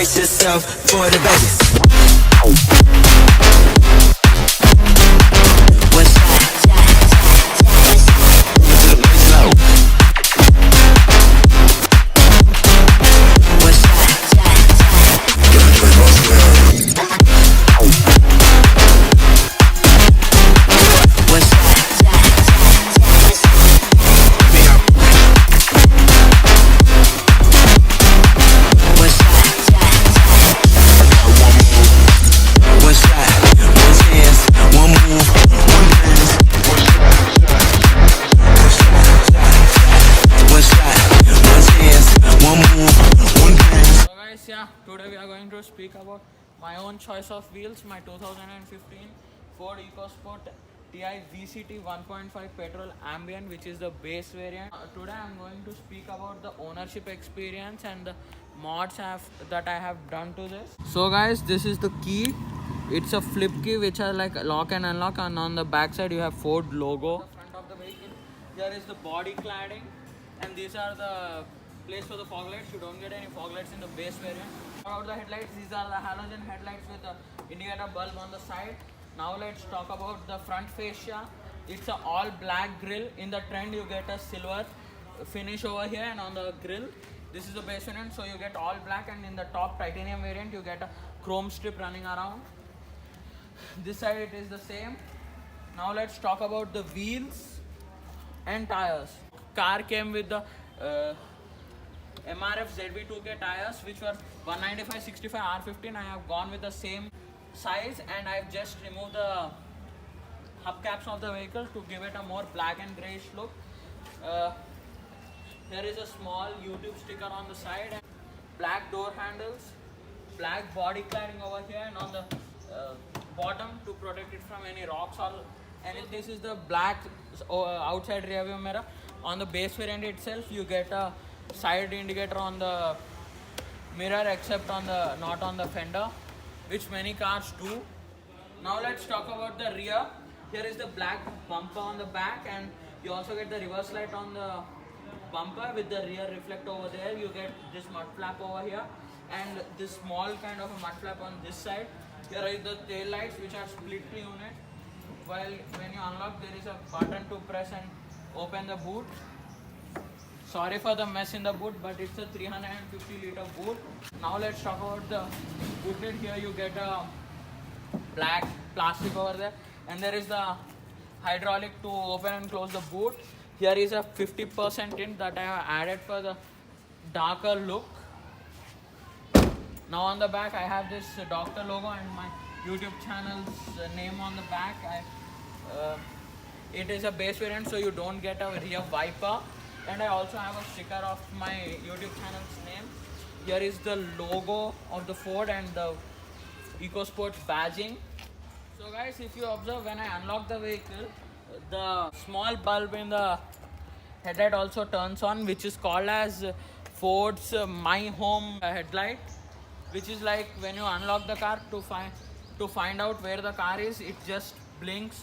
brace yourself for the Vegas. What's today we are going to speak about my own choice of wheels, my 2015 Ford EcoSport TI VCT 1.5 petrol ambient, which is the base variant. Today I am going to speak about the ownership experience and the mods that I have done to this. So guys, this is the key. It's a flip key which are like lock and unlock, and on the back side you have Ford logo. The front of the vehicle, here is the body cladding, and these are the place for the fog lights. You don't get any fog lights in the base variant. About the headlights, these are the halogen headlights with the indicator bulb on the side. Now let's talk about the front fascia. It's a all black grille. In the trend you get a silver finish over here, and on the grille this is the base variant, so you get all black, and in the top titanium variant you get a chrome strip running around. This side it is the same. Now let's talk about the wheels and tires. Car came with the MRF ZV2K tires, which were 195/65 R15. I have gone with the same size, and I've just removed the hubcaps of the vehicle to give it a more black and greyish look. There is a small YouTube sticker on the side, and black door handles, black body cladding over here, and on the bottom to protect it from any rocks or anything. This is the black outside rear view mirror. On the base variant itself, you get a side indicator on the mirror, except on the not on the fender, which many cars do. Now let's talk about the rear. Here is the black bumper on the back, and you also get the reverse light on the bumper with the rear reflector over there. You get this mud flap over here, and this small kind of a mud flap on this side. Here are the tail lights, which are split unit. While when you unlock, there is a button to press and open the boot. Sorry for the mess in the boot, but it's a 350 liter boot. Now let's talk about the boot lid. Here you get a black plastic over there, and there is the hydraulic to open and close the boot. Here is a 50% tint that I have added for the darker look. Now on the back I have this Doctor logo and my YouTube channel's name on the back. It is a base variant, so you don't get a rear wiper. And I also have a sticker of my YouTube channel's name. Here is the logo of the Ford and the EcoSport badging. So guys, if you observe, when I unlock the vehicle, the small bulb in the headlight also turns on, which is called as Ford's My Home headlight, which is like when you unlock the car to find out where the car is, it just blinks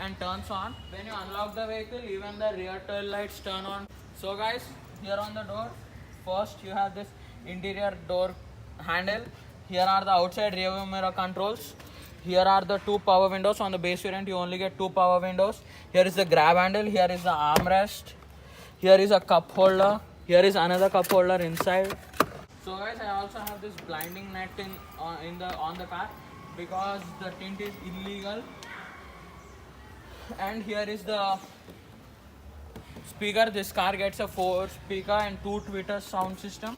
and turns on. When you unlock the vehicle, even the rear tail lights turn on. So guys, here on the door, first you have this interior door handle. Here are the outside rear view mirror controls. Here are the two power windows. On the base variant you only get two power windows. Here is the grab handle, here is the armrest, here is a cup holder, here is another cup holder inside. So guys, I also have this blinding net on the car because the tint is illegal. And here is the speaker. This car gets a 4 speaker and 2 tweeter sound system.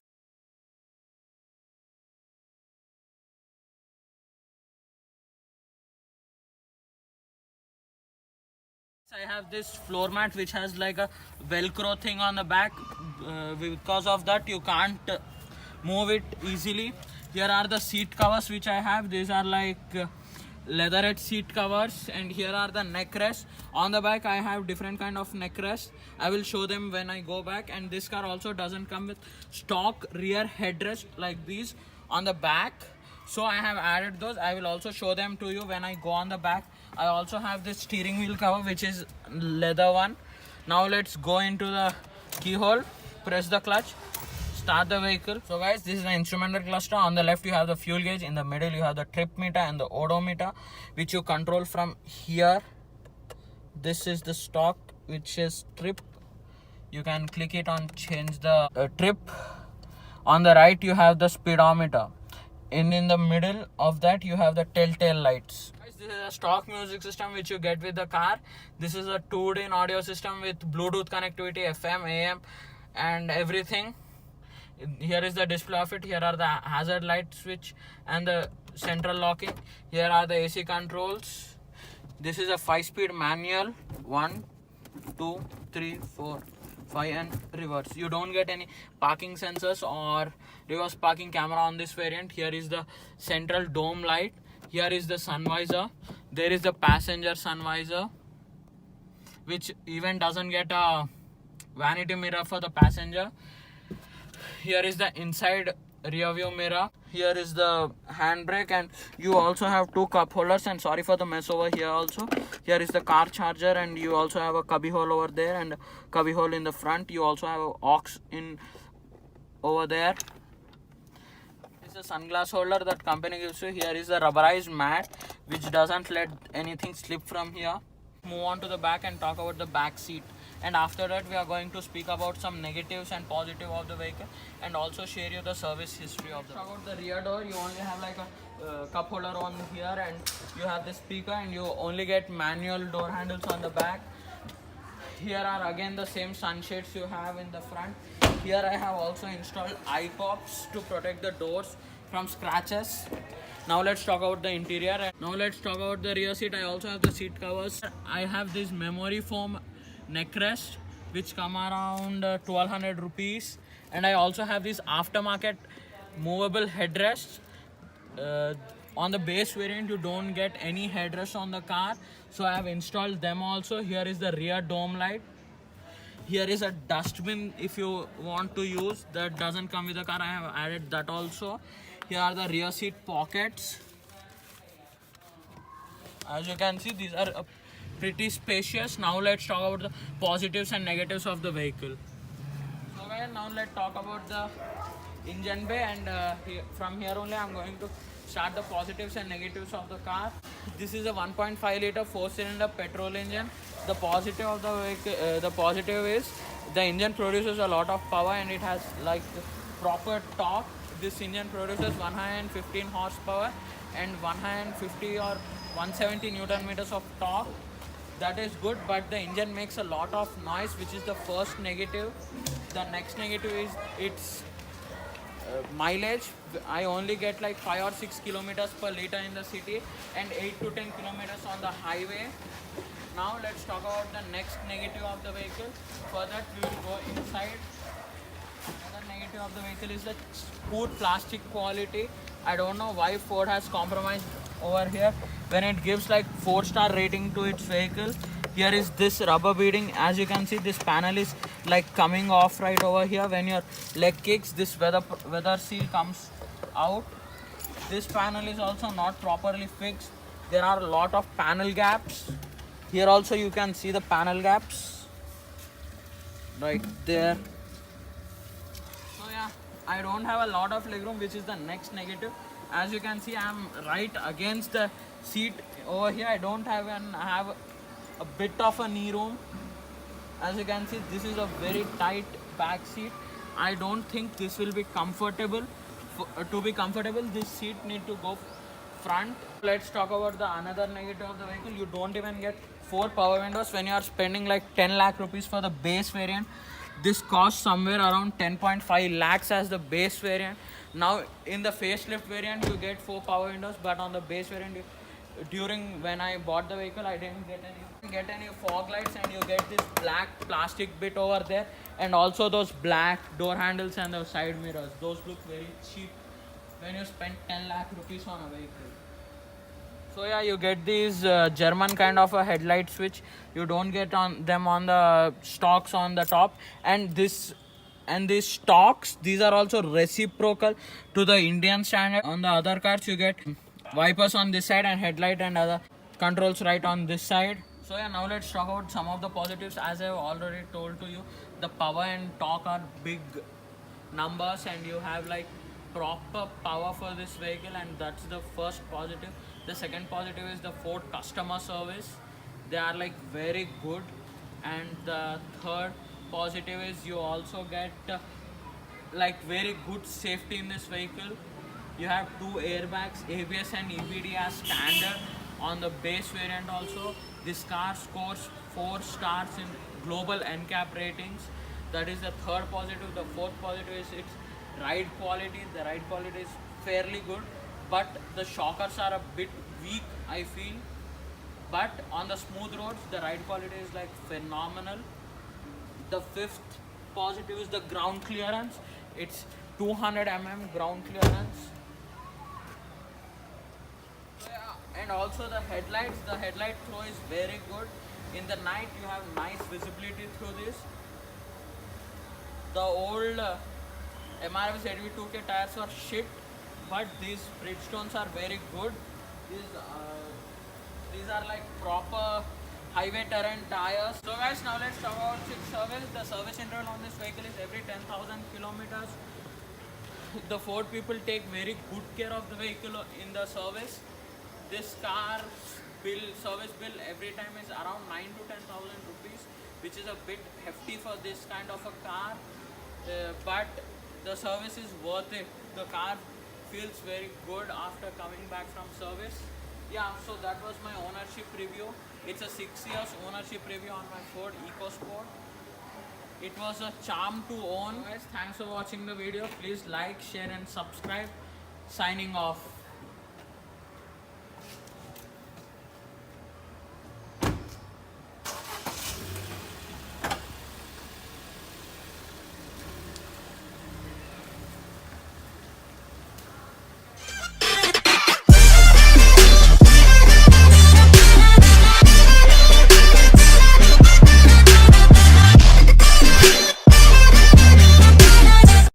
I have this floor mat which has like a velcro thing on the back. Because of that you can't move it easily. Here are the seat covers which I have. These are like leatherette seat covers, and here are the neck rests. On the back I have different kind of neck rests. I will show them when I go back. And this car also doesn't come with stock rear headrest like these on the back, so I have added those. I will also show them to you when I go on the back. I also have this steering wheel cover which is leather one. Now let's go into the keyhole, press the clutch, start the vehicle. So guys, this is the instrumental cluster. On the left you have the fuel gauge, in the middle you have the trip meter and the odometer, which you control from here. This is the stock, which is trip. You can click it on change the trip. On the right you have the speedometer. In the middle of that you have the telltale lights. This is a stock music system which you get with the car. This is a 2D audio system with Bluetooth connectivity, FM, AM and everything. Here is the display of it. Here are the hazard light switch and the central locking. Here are the AC controls. This is a 5-speed manual. 1, 2, 3, 4, 5 and reverse. You don't get any parking sensors or reverse parking camera on this variant. Here is the central dome light. Here is the sun visor. There is the passenger sun visor, which even doesn't get a vanity mirror for the passenger. Here is the inside rear view mirror. Here is the handbrake, and you also have 2 cup holders, and sorry for the mess over here also. Here is the car charger, and you also have a cubby hole over there and cubby hole in the front. You also have a aux in over there. This is a sunglass holder that company gives you. Here is the rubberized mat which doesn't let anything slip from here. Move on to the back and talk about the back seat, and after that we are going to speak about some negatives and positive of the vehicle and also share you the service history of the. Talk about the rear door. You only have like a cup holder on here, and you have the speaker, and you only get manual door handles on the back. Here are again the same sunshades you have in the front. Here I have also installed eye pops to protect the doors from scratches. Now let's talk about the interior. Now let's talk about the rear seat. I also have the seat covers. I have this memory foam neck rest which come around 1200 rupees, and I also have this aftermarket movable headrest. On the base variant you don't get any headrest on the car, so I have installed them also. Here is the rear dome light. Here is a dustbin if you want to use. That doesn't come with the car. I have added that also. Here are the rear seat pockets. As you can see, these are pretty spacious. Now let's talk about the positives and negatives of the vehicle. So guys, now let's talk about the engine bay, and from here only I'm going to start the positives and negatives of the car. This is a 1.5 liter 4-cylinder petrol engine. The positive of the vehicle, the positive is the engine produces a lot of power and it has like proper torque. This engine produces 115 horsepower and 150 or 170 newton meters of torque. That is good, but the engine makes a lot of noise, which is the first negative. The next negative is its mileage. I only get like 5 or 6 kilometers per liter in the city and 8 to 10 kilometers on the highway. Now let's talk about the next negative of the vehicle. For that we will go inside. Another negative of the vehicle is the poor plastic quality. I don't know why Ford has compromised over here when it gives like 4-star rating to its vehicle. Here is this rubber beading. As you can see, this panel is like coming off right over here. When your leg kicks, this weather seal comes out. This panel is also not properly fixed. There are a lot of panel gaps. Here also you can see the panel gaps right there. So yeah, I don't have a lot of legroom, which is the next negative. As you can see, I am right against the seat over here. I don't have a bit of a knee room. As you can see, this is a very tight back seat. I don't think this will be comfortable. To be comfortable, this seat need to go front. Let's talk about the another negative of the vehicle. You don't even get 4 power windows when you are spending like 10 lakh rupees for the base variant. This costs somewhere around 10.5 lakhs as the base variant. Now in the facelift variant you get 4 power windows, but on the base variant during when I bought the vehicle I didn't get any fog lights, and you get this black plastic bit over there, and also those black door handles and the side mirrors. Those look very cheap when you spend 10 lakh rupees on a vehicle. So yeah, you get these German kind of a headlight switch. You don't get on them on the stocks on the top, and these stocks, these are also reciprocal to the Indian standard. On the other cars you get wipers on this side and headlight and other controls right on this side. So yeah, now let's talk about some of the positives. As I have already told to you, the power and torque are big numbers and you have like proper power for this vehicle, and that's the first positive. The second positive is the Ford customer service. They are like very good. And the third positive is you also get like very good safety in this vehicle. You have two airbags, ABS and EBD as standard on the base variant also. This car scores 4 stars in global NCAP ratings. That is the third positive. The fourth positive is its ride quality. The ride quality is fairly good, but the shockers are a bit weak, I feel. But on the smooth roads, the ride quality is like phenomenal. The fifth positive is the ground clearance. It's 200 ground clearance. And also the headlights. The headlight throw is very good. In the night, you have nice visibility through this. The old MRF ZV2K tires were shit, but these Bridgestones are very good. These are like proper highway terrain tires. So guys, now let's talk about service. The service interval on this vehicle is every 10,000 kilometers. The Ford people take very good care of the vehicle in the service. This car service bill every time is around 9 to 10,000 rupees, which is a bit hefty for this kind of a car. But the service is worth it. The car feels very good after coming back from service. Yeah, so that was my ownership review. It's a 6 years ownership review on my Ford EcoSport. It was a charm to own. Guys, thanks for watching the video. Please like, share and subscribe. Signing off.